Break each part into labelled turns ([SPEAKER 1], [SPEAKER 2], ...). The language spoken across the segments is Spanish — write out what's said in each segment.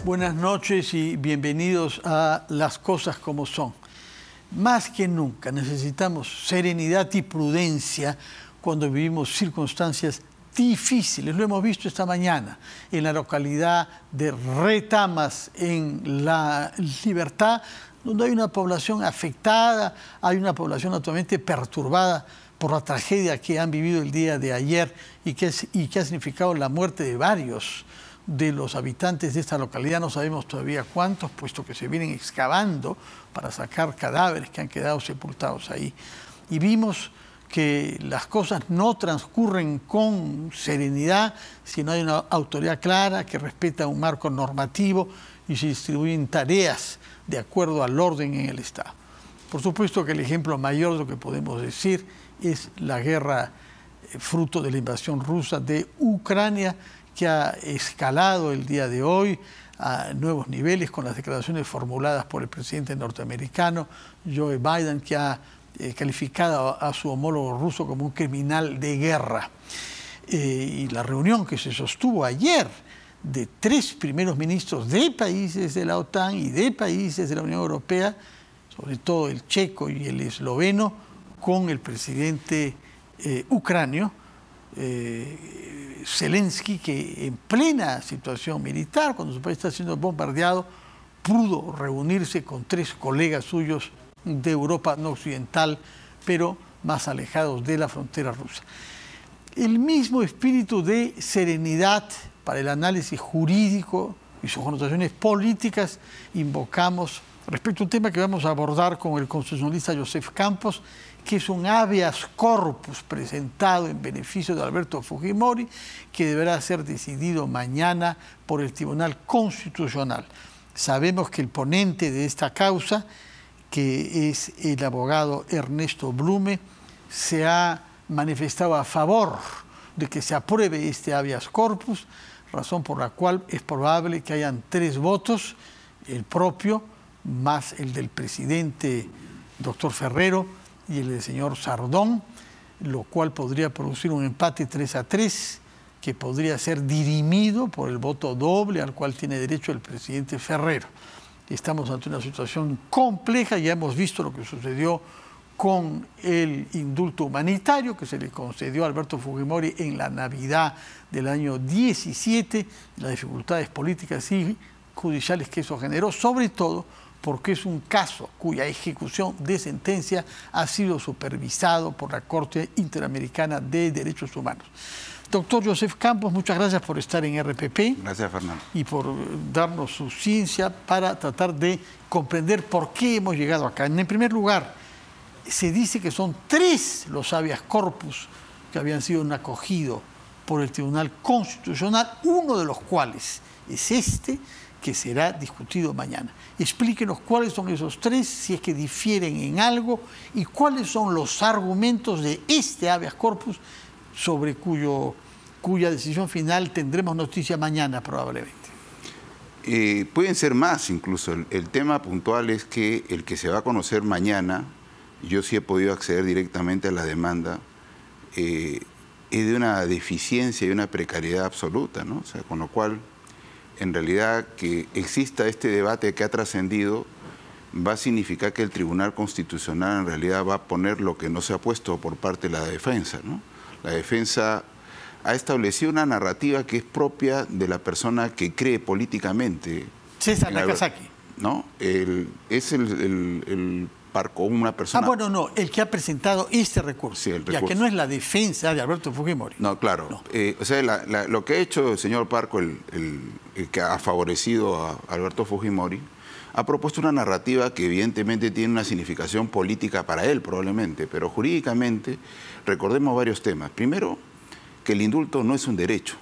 [SPEAKER 1] Buenas noches y bienvenidos a Las Cosas Como Son. Más que nunca necesitamos serenidad y prudencia cuando vivimos circunstancias difíciles. Lo hemos visto esta mañana en la localidad de Retamas, en La Libertad, donde hay una población afectada, hay una población naturalmente perturbada por la tragedia que han vivido el día de ayer y que ha significado la muerte de varios de los habitantes de esta localidad. No sabemos todavía cuántos, puesto que se vienen excavando para sacar cadáveres que han quedado sepultados ahí. Y vimos que las cosas no transcurren con serenidad si no hay una autoridad clara que respeta un marco normativo y se distribuyen tareas de acuerdo al orden en el Estado. Por supuesto que el ejemplo mayor de lo que podemos decir es la guerra fruto de la invasión rusa de Ucrania, que ha escalado el día de hoy a nuevos niveles con las declaraciones formuladas por el presidente norteamericano Joe Biden, que ha calificado a su homólogo ruso como un criminal de guerra. Y la reunión que se sostuvo ayer de 3 primeros ministros de países de la OTAN y de países de la Unión Europea, sobre todo el checo y el esloveno, con el presidente ucranio, Zelensky, que en plena situación militar, cuando su país está siendo bombardeado, pudo reunirse con 3 colegas suyos de Europa no occidental, pero más alejados de la frontera rusa. El mismo espíritu de serenidad para el análisis jurídico y sus connotaciones políticas invocamos respecto a un tema que vamos a abordar con el constitucionalista Joseph Campos, que es un habeas corpus presentado en beneficio de Alberto Fujimori, que deberá ser decidido mañana por el Tribunal Constitucional. Sabemos que el ponente de esta causa, que es el abogado Ernesto Blume, se ha manifestado a favor de que se apruebe este habeas corpus, razón por la cual es probable que hayan 3 votos, el propio, más el del presidente doctor Ferrero y el del señor Sardón, lo cual podría producir un empate 3-3, que podría ser dirimido por el voto doble al cual tiene derecho el presidente Ferrero. Estamos ante una situación compleja, ya hemos visto lo que sucedió con el indulto humanitario que se le concedió a Alberto Fujimori en la Navidad del año 17, las dificultades políticas y judiciales que eso generó, sobre todo porque es un caso cuya ejecución de sentencia ha sido supervisado por la Corte Interamericana de Derechos Humanos. Doctor Joseph Campos, muchas gracias por estar en RPP.
[SPEAKER 2] Gracias, Fernando.
[SPEAKER 1] Y por darnos su ciencia para tratar de comprender por qué hemos llegado acá. En primer lugar, se dice que son 3 los habeas corpus que habían sido acogidos por el Tribunal Constitucional, uno de los cuales es este, que será discutido mañana. Explíquenos cuáles son esos 3, si es que difieren en algo, y cuáles son los argumentos de este habeas corpus sobre cuya decisión final tendremos noticia mañana probablemente.
[SPEAKER 2] Pueden ser más incluso. El tema puntual es que el que se va a conocer mañana, yo sí he podido acceder directamente a la demanda, es de una deficiencia y una precariedad absoluta, ¿no? O sea, con lo cual, en realidad, que exista este debate que ha trascendido va a significar que el Tribunal Constitucional en realidad va a poner lo que no se ha puesto por parte de la defensa, ¿no? La defensa ha establecido una narrativa que es propia de la persona que cree políticamente.
[SPEAKER 1] César Nakazaki.
[SPEAKER 2] ¿No? Es el Parco, una persona...
[SPEAKER 1] Ah, bueno, no, el que ha presentado este recurso,
[SPEAKER 2] sí, el recurso.
[SPEAKER 1] Ya que no es la defensa de Alberto Fujimori.
[SPEAKER 2] No, claro. No. O sea, lo que ha hecho el señor Parco, el que ha favorecido a Alberto Fujimori, ha propuesto una narrativa que evidentemente tiene una significación política para él probablemente, pero jurídicamente recordemos varios temas. Primero, que el indulto no es un derecho,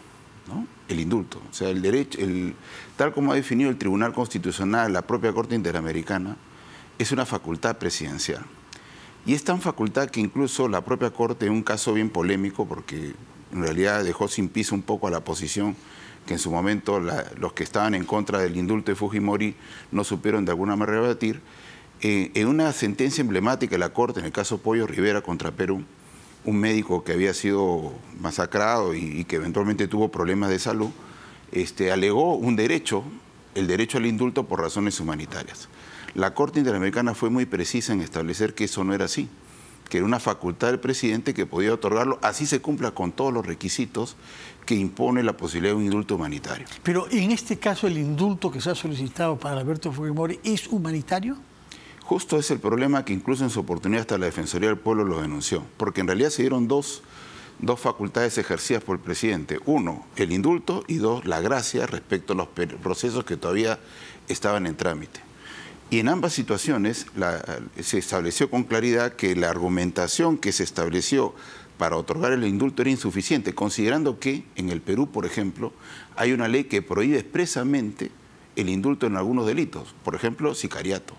[SPEAKER 2] ¿no? El indulto, o sea, el derecho, tal como ha definido el Tribunal Constitucional, la propia Corte Interamericana, es una facultad presidencial. Y es tan facultad que incluso la propia Corte, en un caso bien polémico, porque en realidad dejó sin piso un poco a la posición que en su momento los que estaban en contra del indulto de Fujimori no supieron de alguna manera rebatir, en una sentencia emblemática de la Corte, en el caso Pollo Rivera contra Perú, un médico que había sido masacrado y que eventualmente tuvo problemas de salud, alegó un derecho el derecho al indulto por razones humanitarias. La Corte Interamericana fue muy precisa en establecer que eso no era así, que era una facultad del presidente que podía otorgarlo, así se cumpla con todos los requisitos que impone la posibilidad de un indulto humanitario.
[SPEAKER 1] Pero en este caso, ¿el indulto que se ha solicitado para Alberto Fujimori es humanitario?
[SPEAKER 2] Justo es el problema que incluso en su oportunidad hasta la Defensoría del Pueblo lo denunció, porque en realidad se dieron dos facultades ejercidas por el presidente. Uno, el indulto, y dos, la gracia respecto a los procesos que todavía estaban en trámite. Y en ambas situaciones se estableció con claridad que la argumentación que se estableció para otorgar el indulto era insuficiente, considerando que en el Perú, por ejemplo, hay una ley que prohíbe expresamente el indulto en algunos delitos, por ejemplo, sicariato,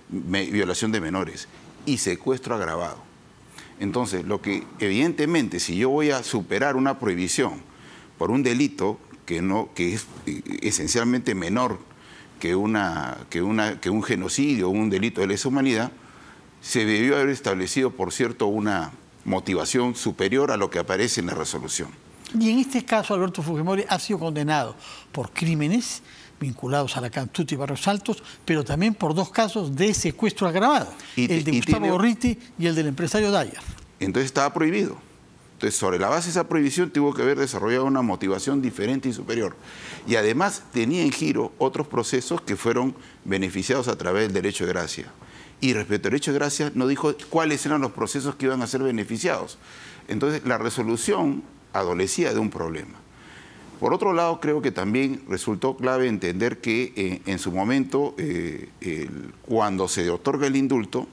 [SPEAKER 2] violación de menores y secuestro agravado. Entonces, lo que evidentemente, si yo voy a superar una prohibición por un delito que es esencialmente menor que un genocidio o un delito de lesa humanidad, se debió haber establecido, por cierto, una motivación superior a lo que aparece en la resolución.
[SPEAKER 1] Y en este caso, Alberto Fujimori ha sido condenado por crímenes vinculados a la Cantuta y Barrios Altos, pero también por 2 casos de secuestro agravado, el de Gustavo Gorriti y el del empresario Dyer.
[SPEAKER 2] Entonces estaba prohibido. Entonces, sobre la base de esa prohibición, tuvo que haber desarrollado una motivación diferente y superior. Y además tenía en giro otros procesos que fueron beneficiados a través del derecho de gracia. Y respecto al derecho de gracia, no dijo cuáles eran los procesos que iban a ser beneficiados. Entonces, la resolución adolecía de un problema. Por otro lado, creo que también resultó clave entender que en su momento, cuando se otorga el indulto,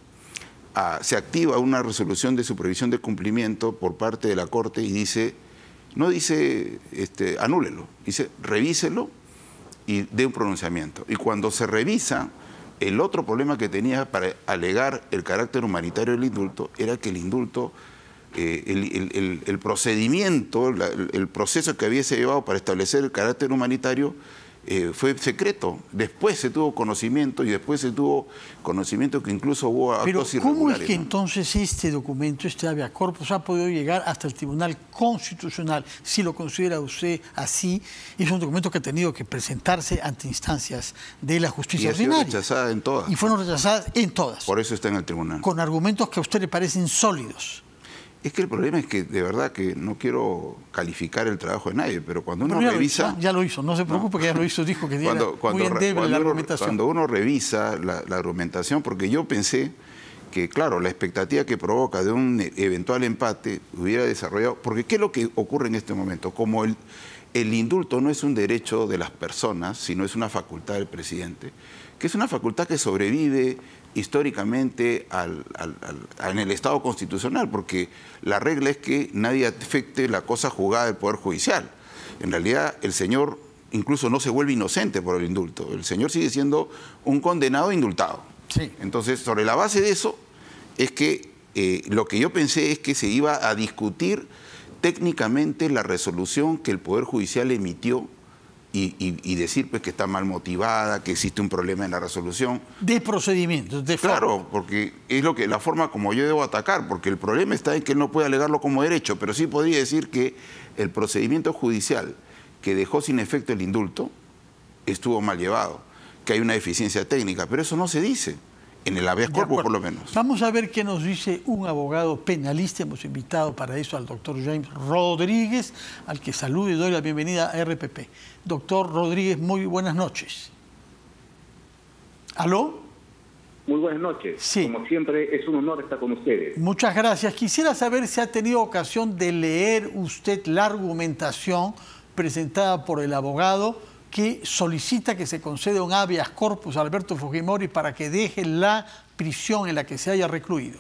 [SPEAKER 2] se activa una resolución de supervisión de cumplimiento por parte de la Corte y dice, no dice anúlelo, dice revíselo y dé un pronunciamiento. Y cuando se revisa, el otro problema que tenía para alegar el carácter humanitario del indulto era que el indulto, el procedimiento, el proceso que había llevado para establecer el carácter humanitario fue secreto. Después se tuvo conocimiento y después se tuvo conocimiento que incluso hubo actos irregulares.
[SPEAKER 1] Pero ¿cómo es que entonces este documento, este habeas corpus, ha podido llegar hasta el Tribunal Constitucional? Si lo considera usted así, es un documento que ha tenido que presentarse ante instancias de la justicia ordinaria.
[SPEAKER 2] Y ha sido rechazada en todas.
[SPEAKER 1] Y fueron rechazadas en todas.
[SPEAKER 2] Por eso está en el tribunal.
[SPEAKER 1] Con argumentos que a usted le parecen sólidos.
[SPEAKER 2] Es que el problema es que, de verdad, que no quiero calificar el trabajo de nadie, pero cuando uno revisa...
[SPEAKER 1] Ya lo hizo, no se preocupe, que ya lo hizo, dijo que era muy endeble la argumentación.
[SPEAKER 2] Cuando uno revisa la argumentación, porque yo pensé que, claro, la expectativa que provoca de un eventual empate hubiera desarrollado... Porque ¿qué es lo que ocurre en este momento? Como el indulto no es un derecho de las personas, sino es una facultad del presidente, que es una facultad que sobrevive históricamente en el Estado constitucional, porque la regla es que nadie afecte la cosa juzgada del Poder Judicial. En realidad, el señor incluso no se vuelve inocente por el indulto. El señor sigue siendo un condenado indultado.
[SPEAKER 1] Sí.
[SPEAKER 2] Entonces, sobre la base de eso, es que lo que yo pensé es que se iba a discutir técnicamente la resolución que el Poder Judicial emitió y decir pues que está mal motivada, que existe un problema en la resolución. De
[SPEAKER 1] procedimientos, de forma.
[SPEAKER 2] Claro, porque es la forma como yo debo atacar, porque el problema está en que él no puede alegarlo como derecho, pero sí podría decir que el procedimiento judicial que dejó sin efecto el indulto estuvo mal llevado, que hay una deficiencia técnica, pero eso no se dice. En el habeas corpus, por lo menos.
[SPEAKER 1] Vamos a ver qué nos dice un abogado penalista. Hemos invitado para eso al doctor James Rodríguez, al que saludo y doy la bienvenida a RPP. Doctor Rodríguez, muy buenas noches. ¿Aló?
[SPEAKER 3] Muy buenas noches.
[SPEAKER 1] Sí.
[SPEAKER 3] Como siempre, es un honor estar con ustedes.
[SPEAKER 1] Muchas gracias. Quisiera saber si ha tenido ocasión de leer usted la argumentación presentada por el abogado que solicita que se conceda un habeas corpus a Alberto Fujimori para que deje la prisión en la que se haya recluido.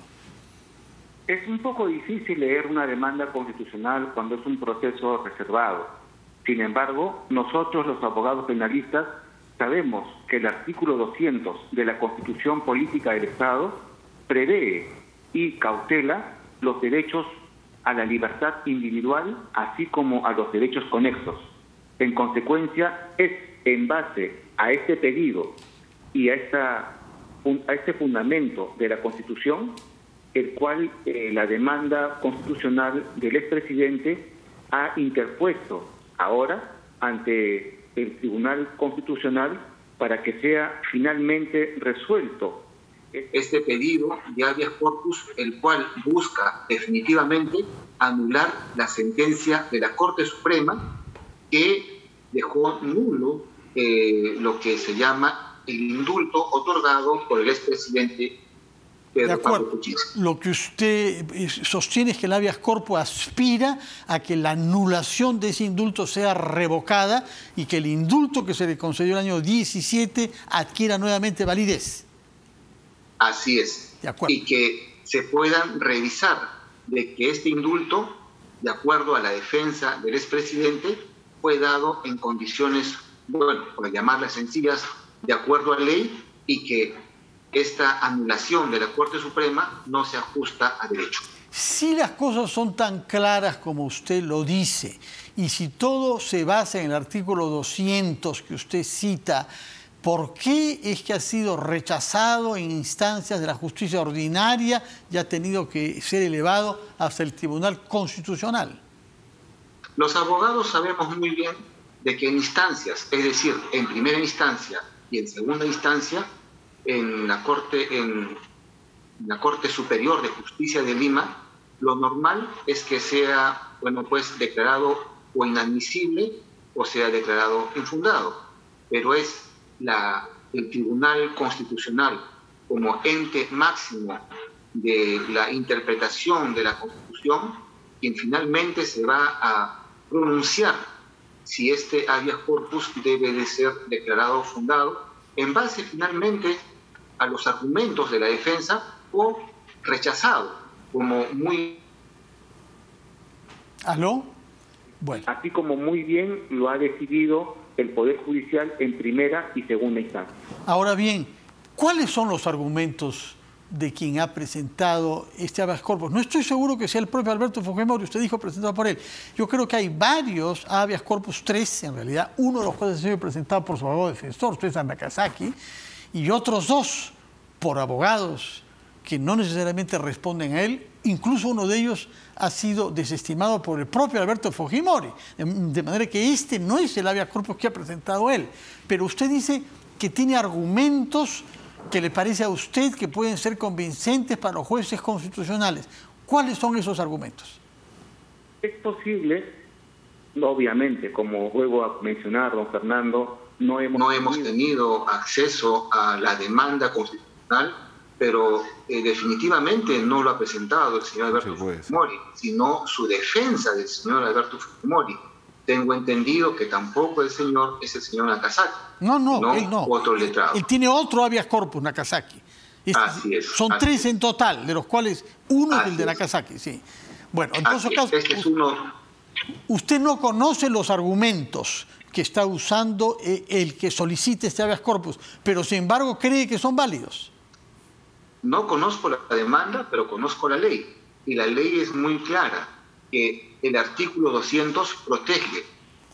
[SPEAKER 3] Es un poco difícil leer una demanda constitucional cuando es un proceso reservado. Sin embargo, nosotros los abogados penalistas sabemos que el artículo 200 de la Constitución Política del Estado prevé y cautela los derechos a la libertad individual, así como a los derechos conexos. En consecuencia, es en base a este pedido y a este fundamento de la Constitución, el cual la demanda constitucional del expresidente ha interpuesto ahora ante el Tribunal Constitucional para que sea finalmente resuelto este pedido de habeas corpus, el cual busca definitivamente anular la sentencia de la Corte Suprema que dejó nulo lo que se llama el indulto otorgado por el expresidente Pedro Pablo Kuczynski.
[SPEAKER 1] Lo que usted sostiene es que el habeas corpus aspira a que la anulación de ese indulto sea revocada y que el indulto que se le concedió el año 17 adquiera nuevamente validez.
[SPEAKER 3] Así es. Y que se puedan revisar de que este indulto, de acuerdo a la defensa del expresidente, fue dado en condiciones, bueno, por llamarlas sencillas, de acuerdo a ley, y que esta anulación de la Corte Suprema no se ajusta a derecho.
[SPEAKER 1] Si las cosas son tan claras como usted lo dice, y si todo se basa en el artículo 200 que usted cita, ¿por qué es que ha sido rechazado en instancias de la justicia ordinaria y ha tenido que ser elevado hasta el Tribunal Constitucional?
[SPEAKER 3] Los abogados sabemos muy bien de que en instancias, es decir, en primera instancia y en segunda instancia, en la Corte Superior de Justicia de Lima, lo normal es que sea, bueno, pues declarado o inadmisible o sea declarado infundado. Pero es el Tribunal Constitucional, como ente máximo de la interpretación de la Constitución, quien finalmente se va a pronunciar si este habeas corpus debe de ser declarado fundado en base finalmente a los argumentos de la defensa o rechazado, como muy...
[SPEAKER 1] ¿Aló? Bueno.
[SPEAKER 3] Así como muy bien lo ha decidido el Poder Judicial en primera y segunda instancia.
[SPEAKER 1] Ahora bien, ¿cuáles son los argumentos de quien ha presentado este habeas corpus? No estoy seguro que sea el propio Alberto Fujimori, usted dijo presentado por él. Yo creo que hay varios habeas corpus, 3 en realidad, uno de los cuales ha sido presentado por su abogado defensor, César Nakazaki, y otros 2 por abogados que no necesariamente responden a él. Incluso uno de ellos ha sido desestimado por el propio Alberto Fujimori, de manera que este no es el habeas corpus que ha presentado él. Pero usted dice que tiene argumentos que le parece a usted que pueden ser convincentes para los jueces constitucionales. ¿Cuáles son esos argumentos?
[SPEAKER 3] Es posible, obviamente, como vuelvo a mencionar, don Fernando, no hemos tenido acceso a la demanda constitucional, pero definitivamente no lo ha presentado el señor Alberto Fujimori, sino su defensa del señor Alberto Fujimori. Tengo entendido que tampoco es el señor Nakazaki.
[SPEAKER 1] No, él no.
[SPEAKER 3] Otro letrado.
[SPEAKER 1] Él tiene otro habeas corpus, Nakazaki.
[SPEAKER 3] Así es.
[SPEAKER 1] Son 3 en total, de los cuales uno es el de Nakazaki, sí. Bueno, en todo caso,
[SPEAKER 3] este es uno.
[SPEAKER 1] Usted no conoce los argumentos que está usando el que solicite este habeas corpus, pero sin embargo cree que son válidos.
[SPEAKER 3] No conozco la demanda, pero conozco la ley. Y la ley es muy clara, que el artículo 200 protege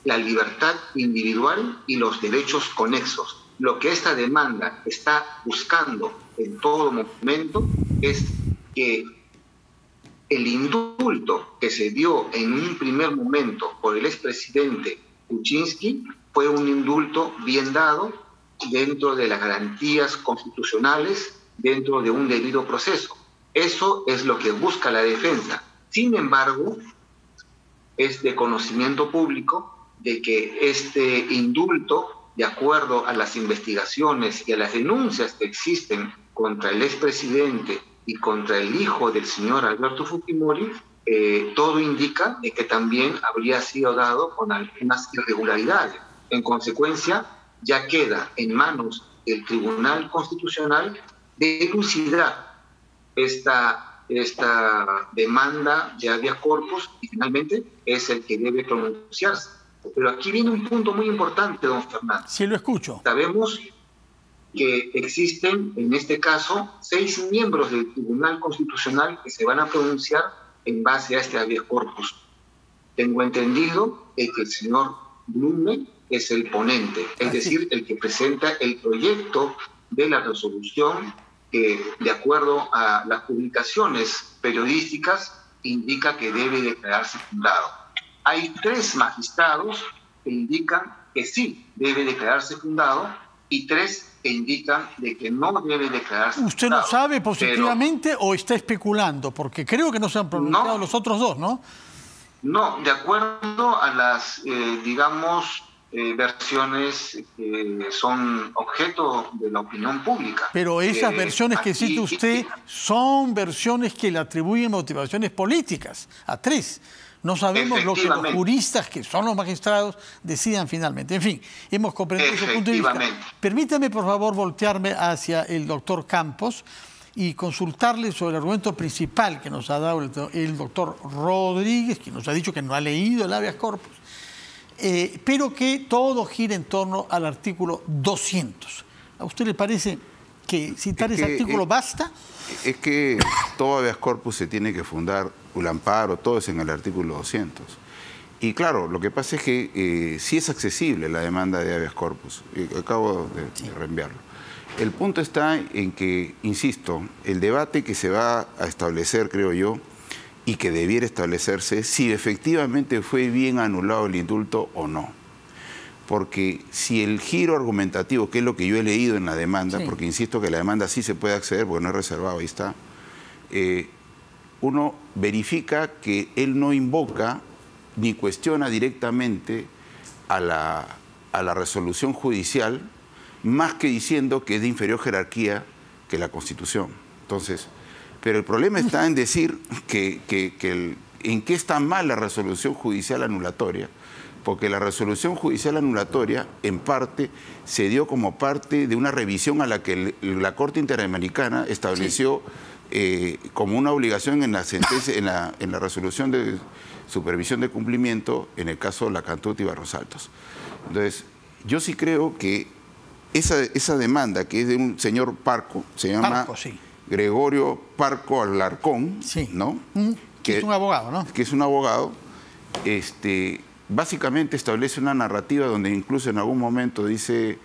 [SPEAKER 3] la libertad individual y los derechos conexos. Lo que esta demanda está buscando en todo momento es que el indulto que se dio en un primer momento por el expresidente Kuczynski fue un indulto bien dado dentro de las garantías constitucionales, dentro de un debido proceso. Eso es lo que busca la defensa. Sin embargo, es de conocimiento público de que este indulto, de acuerdo a las investigaciones y a las denuncias que existen contra el expresidente y contra el hijo del señor Alberto Fujimori, todo indica de que también habría sido dado con algunas irregularidades. En consecuencia, ya queda en manos del Tribunal Constitucional dilucidar esta demanda de habeas corpus y finalmente es el que debe pronunciarse. Pero aquí viene un punto muy importante, don Fernando.
[SPEAKER 1] Sí, lo escucho.
[SPEAKER 3] Sabemos que existen, en este caso, 6 miembros del Tribunal Constitucional que se van a pronunciar en base a este habeas corpus. Tengo entendido que el señor Blume es el ponente, es decir, el que presenta el proyecto de la resolución que, de acuerdo a las publicaciones periodísticas, indica que debe declararse fundado. Hay 3 magistrados que indican que sí debe declararse fundado y 3 que indican de que no debe declararse.
[SPEAKER 1] ¿Usted lo sabe positivamente o está especulando? Porque creo que no se han pronunciado los otros dos, ¿no?
[SPEAKER 3] No, de acuerdo a las, digamos, versiones que son objeto de la opinión pública.
[SPEAKER 1] Pero esas versiones que cita usted son versiones que le atribuyen motivaciones políticas a 3. No sabemos lo que los juristas, que son los magistrados, decidan finalmente. En fin, hemos comprendido su punto de vista. Permítame, por favor, voltearme hacia el doctor Campos y consultarle sobre el argumento principal que nos ha dado el doctor Rodríguez, que nos ha dicho que no ha leído el habeas corpus, pero que todo gira en torno al artículo 200. ¿A usted le parece que citar ese artículo basta?
[SPEAKER 2] Es que todo habeas corpus se tiene que fundar, el amparo, todo es en el artículo 200. Y claro, lo que pasa es que sí es accesible la demanda de habeas corpus. Acabo de reenviarlo. El punto está en que, insisto, el debate que se va a establecer, creo yo, y que debiera establecerse, si efectivamente fue bien anulado el indulto o no. Porque si el giro argumentativo, que es lo que yo he leído en la demanda, porque insisto que la demanda sí se puede acceder, porque no es reservado, ahí está, uno verifica que él no invoca ni cuestiona directamente a la resolución judicial, más que diciendo que es de inferior jerarquía que la Constitución. Entonces, pero el problema está en decir en qué está mal la resolución judicial anulatoria, porque la resolución judicial anulatoria, en parte, se dio como parte de una revisión a la que la Corte Interamericana estableció como una obligación en la sentencia, en la resolución de supervisión de cumplimiento, en el caso de Lacantut y Barros Altos. Entonces, yo sí creo que esa demanda, que es de un señor Parco, se llama Gregorio Parco Alarcón, ¿no?
[SPEAKER 1] Que es un abogado, ¿no?
[SPEAKER 2] Que es un abogado, básicamente establece una narrativa donde incluso en algún momento dice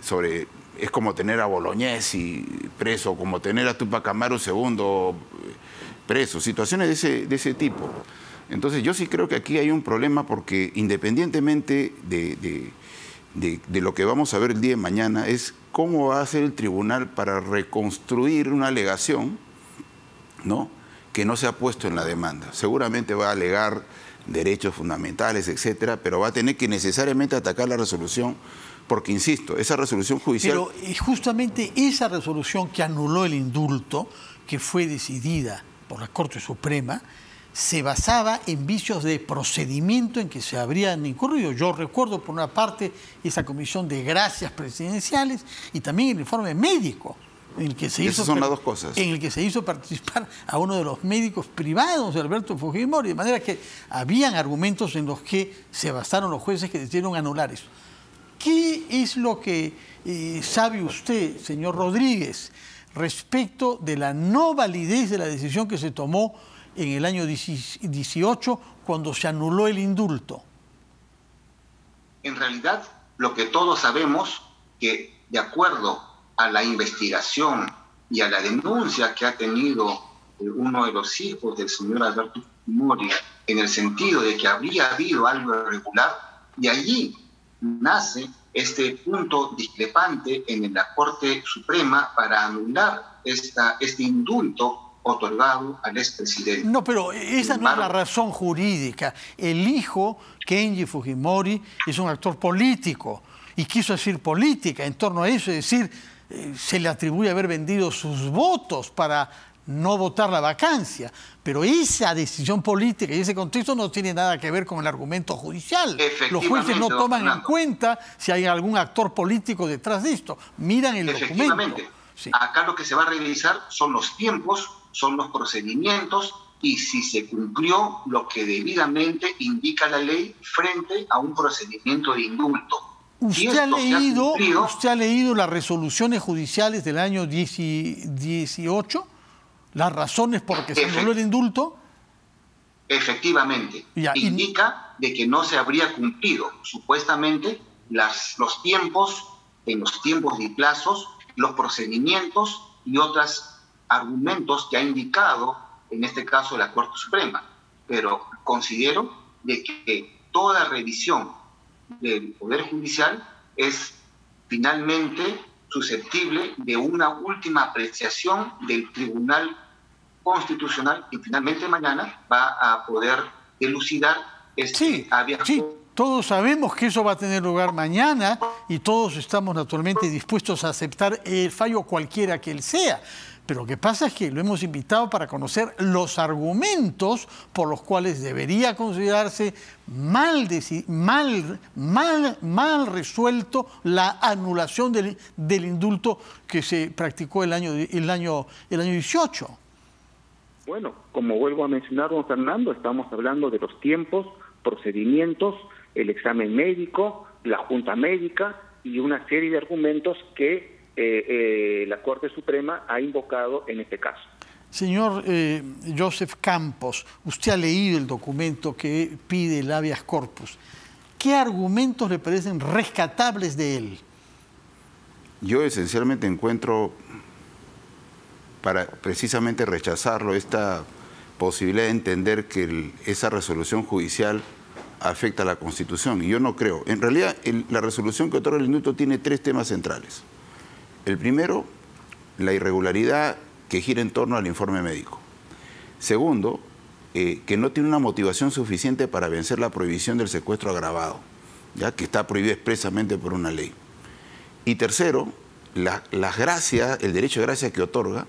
[SPEAKER 2] sobre, es como tener a Bolognesi preso, como tener a Tupac Amaru II preso, situaciones de ese tipo. Entonces yo sí creo que aquí hay un problema porque independientemente de lo que vamos a ver el día de mañana, es cómo va a hacer el tribunal para reconstruir una alegación, ¿no?, que no se ha puesto en la demanda. Seguramente va a alegar derechos fundamentales, etcétera, pero va a tener que necesariamente atacar la resolución, porque, insisto, esa resolución judicial...
[SPEAKER 1] Pero justamente esa resolución que anuló el indulto, que fue decidida por la Corte Suprema, se basaba en vicios de procedimiento en que se habrían incurrido. Yo recuerdo, por una parte, esa comisión de gracias presidenciales y también el informe médico, en el que se hizo,
[SPEAKER 2] son las dos cosas,
[SPEAKER 1] en el que se hizo participar a uno de los médicos privados de Alberto Fujimori, de manera que habían argumentos en los que se basaron los jueces que decidieron anular eso. ¿Qué es lo que sabe usted, señor Rodríguez, respecto de la no validez de la decisión que se tomó en el año 18 cuando se anuló el indulto?
[SPEAKER 3] En realidad, lo que todos sabemos, que de acuerdo a la investigación y a la denuncia que ha tenido uno de los hijos del señor Alberto Fujimori, en el sentido de que habría habido algo irregular, y allí nace este punto discrepante en la Corte Suprema para anular este indulto otorgado al expresidente.
[SPEAKER 1] No, pero esa no es la razón jurídica. El hijo, Kenji Fujimori, es un actor político y quiso decir política en torno a eso, es decir, se le atribuye haber vendido sus votos para no votar la vacancia, pero esa decisión política y ese contexto no tiene nada que ver con el argumento judicial. Los jueces no toman en cuenta si hay algún actor político detrás de esto, miran el documento.
[SPEAKER 3] Sí. Acá lo que se va a revisar son los tiempos, son los procedimientos y si se cumplió lo que debidamente indica la ley frente a un procedimiento de indulto.
[SPEAKER 1] ¿Usted ha leído las resoluciones judiciales del año 18? ¿Las razones por que se anuló el indulto?
[SPEAKER 3] Efectivamente. Indica de que no se habría cumplido supuestamente los tiempos y plazos, los procedimientos y otros argumentos que ha indicado, en este caso, la Corte Suprema. Pero considero de que toda revisión del Poder Judicial es
[SPEAKER 4] finalmente susceptible de una última apreciación del Tribunal Constitucional, que finalmente mañana va a poder elucidar
[SPEAKER 1] Sí, todos sabemos que eso va a tener lugar mañana y todos estamos naturalmente dispuestos a aceptar el fallo cualquiera que él sea. Pero lo que pasa es que lo hemos invitado para conocer los argumentos por los cuales debería considerarse mal resuelto la anulación del indulto que se practicó el año 18.
[SPEAKER 3] Bueno, como vuelvo a mencionar, don Fernando, estamos hablando de los tiempos, procedimientos, el examen médico, la junta médica y una serie de argumentos que la Corte Suprema ha invocado en este caso.
[SPEAKER 1] Señor Joseph Campos, usted ha leído el documento que pide el habeas corpus. ¿Qué argumentos le parecen rescatables de él?
[SPEAKER 2] Yo esencialmente encuentro, para precisamente rechazarlo, esta posibilidad de entender que esa resolución judicial afecta a la Constitución. Y yo no creo. En realidad, la resolución que otorga el indulto tiene 3 temas centrales. El primero, la irregularidad que gira en torno al informe médico. Segundo, que no tiene una motivación suficiente para vencer la prohibición del secuestro agravado, ya que está prohibido expresamente por una ley. Y tercero, las gracias, el derecho de gracia que otorga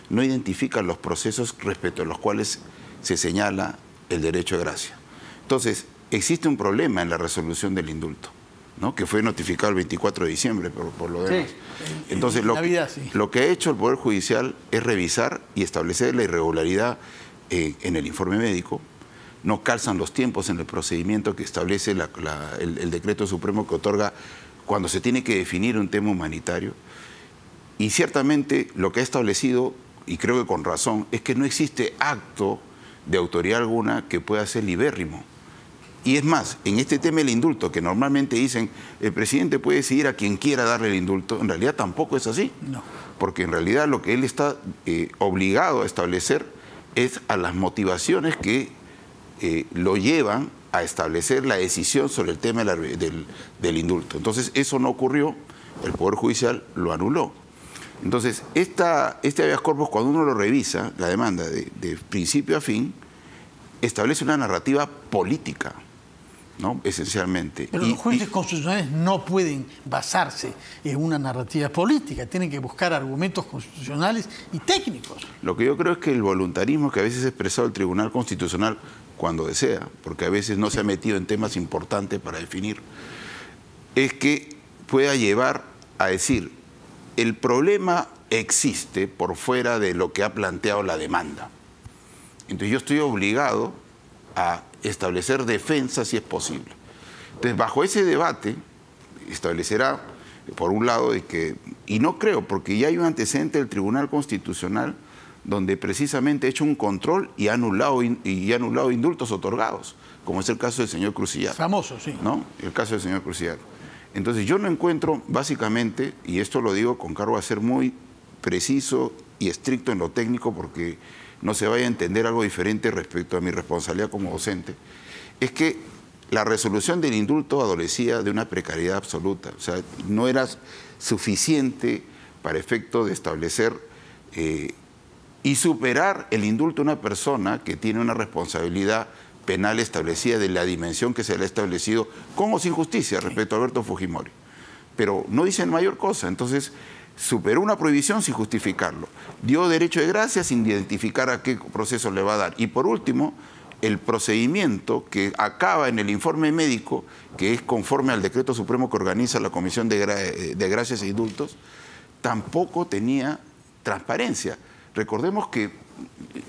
[SPEAKER 2] no identifica los procesos respecto a los cuales se señala el derecho de gracia. Entonces, existe un problema en la resolución del indulto, ¿no? Que fue notificado el 24 de diciembre por lo demás. Sí, entonces, lo que ha hecho el Poder Judicial es revisar y establecer la irregularidad en el informe médico. No calzan los tiempos en el procedimiento que establece el decreto supremo que otorga cuando se tiene que definir un tema humanitario. Y ciertamente lo que ha establecido, y creo que con razón, es que no existe acto de autoridad alguna que pueda ser libérrimo. Y es más, en este tema del indulto, que normalmente dicen el presidente puede decidir a quien quiera darle el indulto, en realidad tampoco es así. No. Porque en realidad lo que él está obligado a establecer es a las motivaciones que lo llevan a establecer la decisión sobre el tema del indulto. Entonces eso no ocurrió, el Poder Judicial lo anuló. Entonces este habeas corpus, cuando uno lo revisa, la demanda de principio a fin, establece una narrativa política, ¿no? Esencialmente.
[SPEAKER 1] Pero los jueces constitucionales no pueden basarse en una narrativa política, tienen que buscar argumentos constitucionales y técnicos.
[SPEAKER 2] Lo que yo creo es que el voluntarismo que a veces ha expresado el Tribunal Constitucional cuando desea, porque a veces no se ha metido en temas importantes para definir, es que pueda llevar a decir, el problema existe por fuera de lo que ha planteado la demanda. Entonces yo estoy obligado a establecer defensa si es posible. Entonces bajo ese debate establecerá, por un lado, de que, y no creo, porque ya hay un antecedente del Tribunal Constitucional donde precisamente ha hecho un control y ha anulado indultos otorgados, como es el caso del señor Crucillato.
[SPEAKER 1] Famoso, sí.
[SPEAKER 2] ¿No? El caso del señor Crucillato. Entonces yo no encuentro, básicamente, y esto lo digo con cargo a ser muy preciso y estricto en lo técnico, porque no se vaya a entender algo diferente respecto a mi responsabilidad como docente, es que la resolución del indulto adolecía de una precariedad absoluta. O sea, no era suficiente para efecto de establecer y superar el indulto de una persona que tiene una responsabilidad penal establecida de la dimensión que se le ha establecido, con o sin justicia, respecto a Alberto Fujimori. Pero no dicen mayor cosa. Entonces, superó una prohibición sin justificarlo. Dio derecho de gracia sin identificar a qué proceso le va a dar. Y por último, el procedimiento que acaba en el informe médico, que es conforme al decreto supremo que organiza la Comisión de Gracias e Indultos, tampoco tenía transparencia. Recordemos que,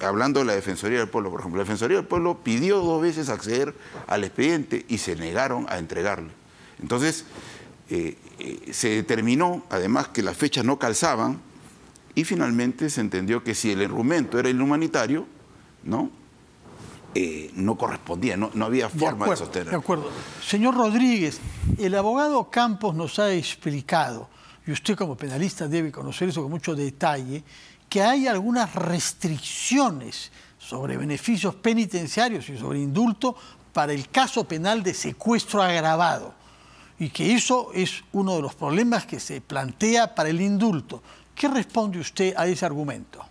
[SPEAKER 2] hablando de la Defensoría del Pueblo, por ejemplo, la Defensoría del Pueblo pidió 2 veces acceder al expediente y se negaron a entregarle. Entonces, se determinó, además, que las fechas no calzaban y finalmente se entendió que si el argumento era inhumanitario, no correspondía, no había forma de sostenerlo.
[SPEAKER 1] De acuerdo. Señor Rodríguez, el abogado Campos nos ha explicado, y usted como penalista debe conocer eso con mucho detalle, que hay algunas restricciones sobre beneficios penitenciarios y sobre indulto para el caso penal de secuestro agravado. y que eso es uno de los problemas que se plantea para el indulto. ¿Qué responde usted a ese argumento?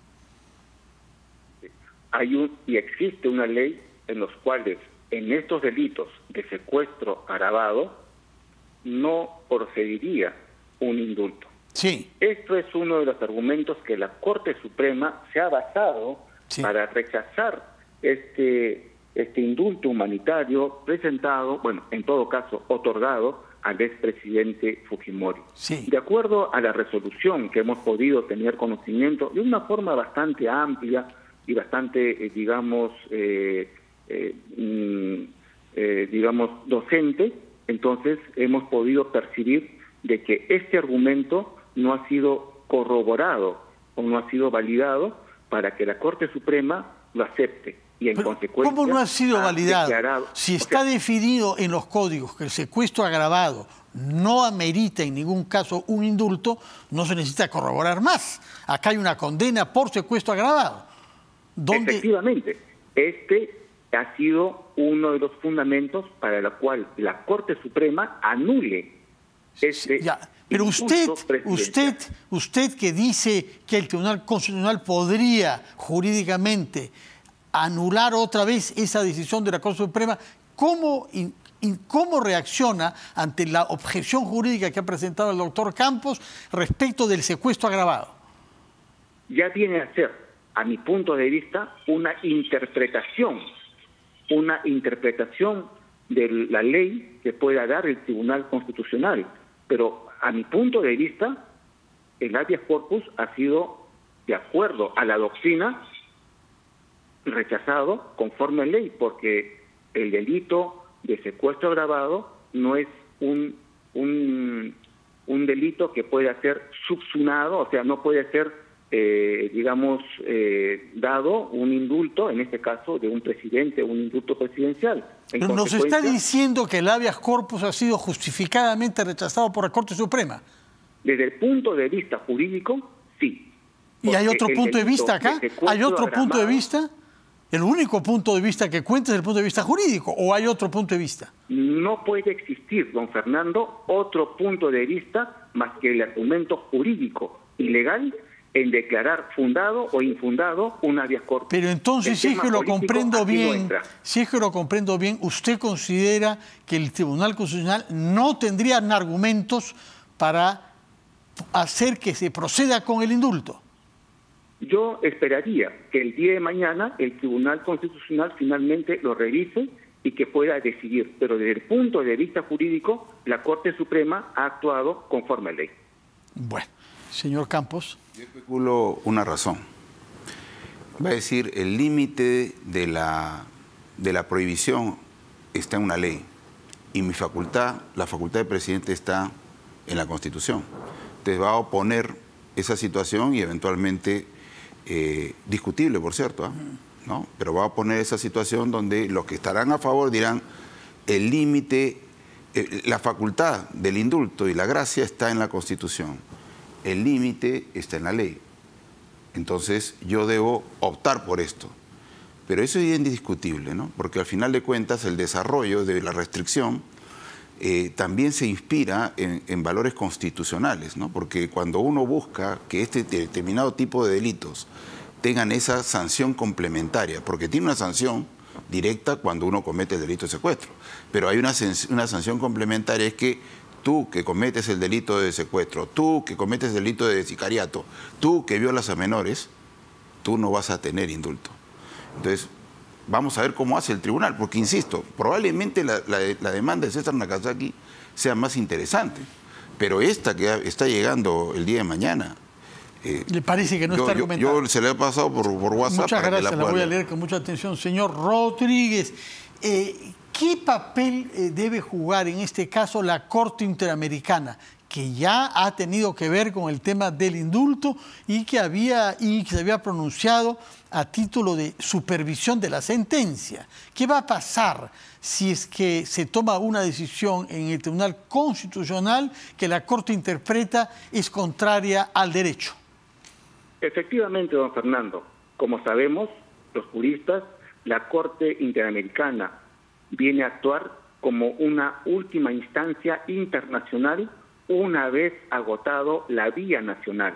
[SPEAKER 3] Y existe una ley en los cuales en estos delitos de secuestro agravado no procedería un indulto.
[SPEAKER 1] Sí.
[SPEAKER 3] Esto es uno de los argumentos que la Corte Suprema se ha basado para rechazar este indulto humanitario presentado, bueno, en todo caso, otorgado al expresidente Fujimori.
[SPEAKER 1] Sí.
[SPEAKER 3] De acuerdo a la resolución que hemos podido tener conocimiento, de una forma bastante amplia y bastante, digamos, docente, entonces hemos podido percibir de que este argumento no ha sido corroborado o no ha sido validado para que la Corte Suprema lo acepte. Y en consecuencia,
[SPEAKER 1] ¿cómo no ha sido validado? Si está
[SPEAKER 3] o sea,
[SPEAKER 1] definido en los códigos que el secuestro agravado no amerita en ningún caso un indulto, no se necesita corroborar más. Acá hay una condena por secuestro agravado.
[SPEAKER 3] Efectivamente, este ha sido uno de los fundamentos para el cual la Corte Suprema anule
[SPEAKER 1] pero usted que dice que el Tribunal Constitucional podría jurídicamente anular otra vez esa decisión de la Corte Suprema, ¿cómo reacciona ante la objeción jurídica que ha presentado el doctor Campos respecto del secuestro agravado?
[SPEAKER 3] Ya viene a ser, a mi punto de vista, una interpretación de la ley que pueda dar el Tribunal Constitucional. Pero a mi punto de vista, el habeas corpus ha sido, de acuerdo a la doctrina, rechazado conforme a ley, porque el delito de secuestro agravado no es un delito que pueda ser subsunado, o sea, no puede ser, dado un indulto, en este caso de un presidente, un indulto presidencial.
[SPEAKER 1] Pero nos está diciendo que el habeas corpus ha sido justificadamente rechazado por la Corte Suprema.
[SPEAKER 3] Desde el punto de vista jurídico, sí.
[SPEAKER 1] ¿Y hay otro punto de vista acá? ¿Hay otro punto de vista? ¿El único punto de vista que cuenta es el punto de vista jurídico o hay otro punto de vista?
[SPEAKER 3] No puede existir, don Fernando, otro punto de vista más que el argumento jurídico y legal en declarar fundado o infundado un habeas corpus.
[SPEAKER 1] Pero entonces, si es que lo comprendo bien, usted considera que el Tribunal Constitucional no tendría argumentos para hacer que se proceda con el indulto.
[SPEAKER 3] Yo esperaría que el día de mañana el Tribunal Constitucional finalmente lo revise y que pueda decidir. Pero desde el punto de vista jurídico, la Corte Suprema ha actuado conforme a ley.
[SPEAKER 1] Bueno, señor Campos.
[SPEAKER 2] Yo especulo una razón. Va a decir, el límite de la prohibición está en una ley y la facultad de presidente está en la Constitución. Entonces va a oponer esa situación y eventualmente, discutible por cierto, ¿no? Pero va a oponer esa situación donde los que estarán a favor dirán, el límite, la facultad del indulto y la gracia está en la Constitución. El límite está en la ley. Entonces yo debo optar por esto. Pero eso es indiscutible, ¿no? Porque al final de cuentas el desarrollo de la restricción también se inspira en valores constitucionales, ¿no? Porque cuando uno busca que este determinado tipo de delitos tengan esa sanción complementaria, porque tiene una sanción directa cuando uno comete el delito de secuestro, pero hay una sanción complementaria, es que tú que cometes el delito de secuestro, tú que cometes el delito de sicariato, tú que violas a menores, tú no vas a tener indulto. Entonces, vamos a ver cómo hace el tribunal, porque insisto, probablemente la demanda de César Nakazaki sea más interesante, pero esta que está llegando el día de mañana...
[SPEAKER 1] ¿Le parece que no está argumentada?
[SPEAKER 2] Yo se le he pasado por WhatsApp.
[SPEAKER 1] Muchas gracias, la voy a leer con mucha atención. Señor Rodríguez, ¿qué papel debe jugar en este caso la Corte Interamericana, que ya ha tenido que ver con el tema del indulto y que se había pronunciado a título de supervisión de la sentencia? ¿Qué va a pasar si es que se toma una decisión en el Tribunal Constitucional que la Corte interpreta es contraria al derecho?
[SPEAKER 3] Efectivamente, don Fernando, como sabemos, los juristas, la Corte Interamericana viene a actuar como una última instancia internacional una vez agotado la vía nacional.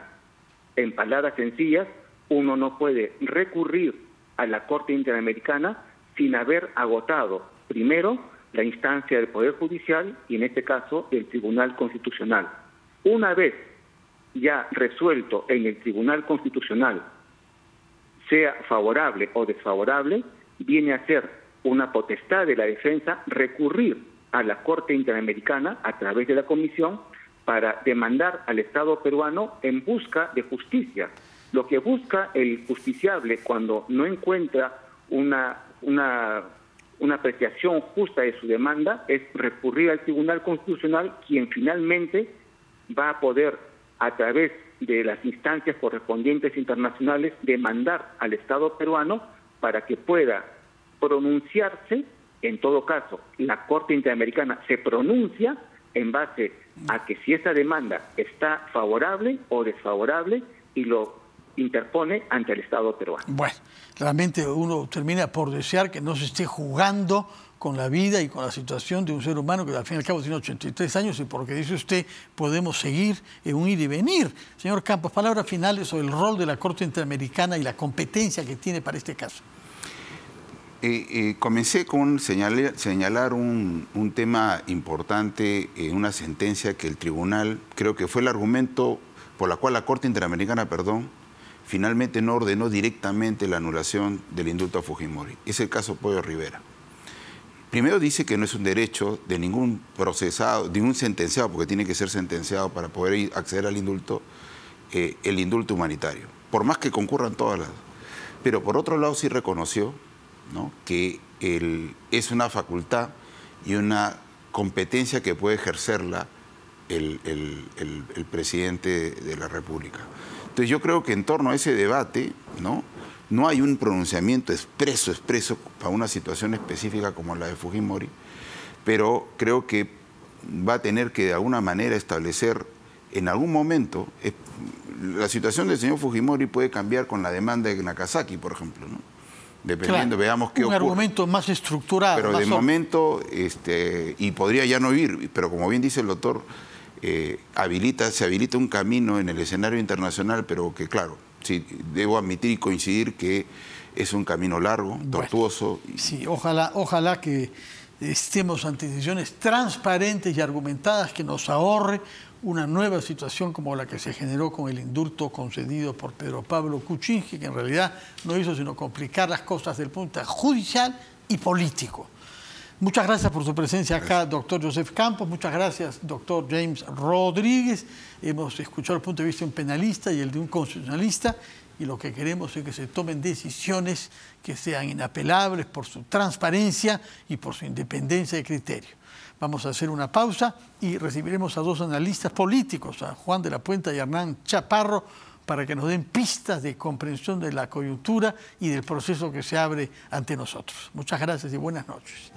[SPEAKER 3] En palabras sencillas, uno no puede recurrir a la Corte Interamericana sin haber agotado primero la instancia del Poder Judicial y en este caso el Tribunal Constitucional. Una vez ya resuelto en el Tribunal Constitucional, sea favorable o desfavorable, viene a ser una potestad de la defensa recurrir a la Corte Interamericana a través de la Comisión para demandar al Estado peruano en busca de justicia. Lo que busca el justiciable cuando no encuentra una apreciación justa de su demanda es recurrir al Tribunal Constitucional, quien finalmente va a poder, a través de las instancias correspondientes internacionales, demandar al Estado peruano para que pueda pronunciarse. En todo caso, la Corte Interamericana se pronuncia en base a que si esa demanda está favorable o desfavorable y lo interpone ante el Estado peruano.
[SPEAKER 1] Bueno, realmente uno termina por desear que no se esté jugando con la vida y con la situación de un ser humano que al fin y al cabo tiene 83 años y por lo que dice usted podemos seguir en un ir y venir. Señor Campos, palabras finales sobre el rol de la Corte Interamericana y la competencia que tiene para este caso.
[SPEAKER 2] Comencé con señalar un tema importante en una sentencia que el tribunal, creo que fue el argumento por la cual la Corte Interamericana, finalmente no ordenó directamente la anulación del indulto a Fujimori. Es el caso Pollo Rivera. Primero dice que no es un derecho de ningún procesado, de ningún sentenciado, porque tiene que ser sentenciado para poder acceder al indulto, el indulto humanitario, por más que concurran todas las. Pero por otro lado sí reconoció, ¿no?, que es una facultad y una competencia que puede ejercerla el presidente de la República. Entonces yo creo que en torno a ese debate, no hay un pronunciamiento expreso para una situación específica como la de Fujimori, pero creo que va a tener que de alguna manera establecer en algún momento. La situación del señor Fujimori puede cambiar con la demanda de Nagasaki, por ejemplo, ¿no? Dependiendo, veamos qué ocurre.
[SPEAKER 1] Un argumento más estructurado.
[SPEAKER 2] Pero de momento, y podría ya no ir, pero como bien dice el doctor, se habilita un camino en el escenario internacional, pero que claro, sí, debo admitir y coincidir que es un camino largo, tortuoso.
[SPEAKER 1] Bueno, sí, ojalá que estemos ante decisiones transparentes y argumentadas que nos ahorre una nueva situación como la que se generó con el indulto concedido por Pedro Pablo Kuczynski, que en realidad no hizo sino complicar las cosas desde el punto de vista judicial y político. Muchas gracias por su presencia acá, doctor Joseph Campos. Muchas gracias, doctor James Rodríguez. Hemos escuchado el punto de vista de un penalista y el de un constitucionalista, y lo que queremos es que se tomen decisiones que sean inapelables por su transparencia y por su independencia de criterio. Vamos a hacer una pausa y recibiremos a dos analistas políticos, a Juan de la Puente y Hernán Chaparro, para que nos den pistas de comprensión de la coyuntura y del proceso que se abre ante nosotros. Muchas gracias y buenas noches.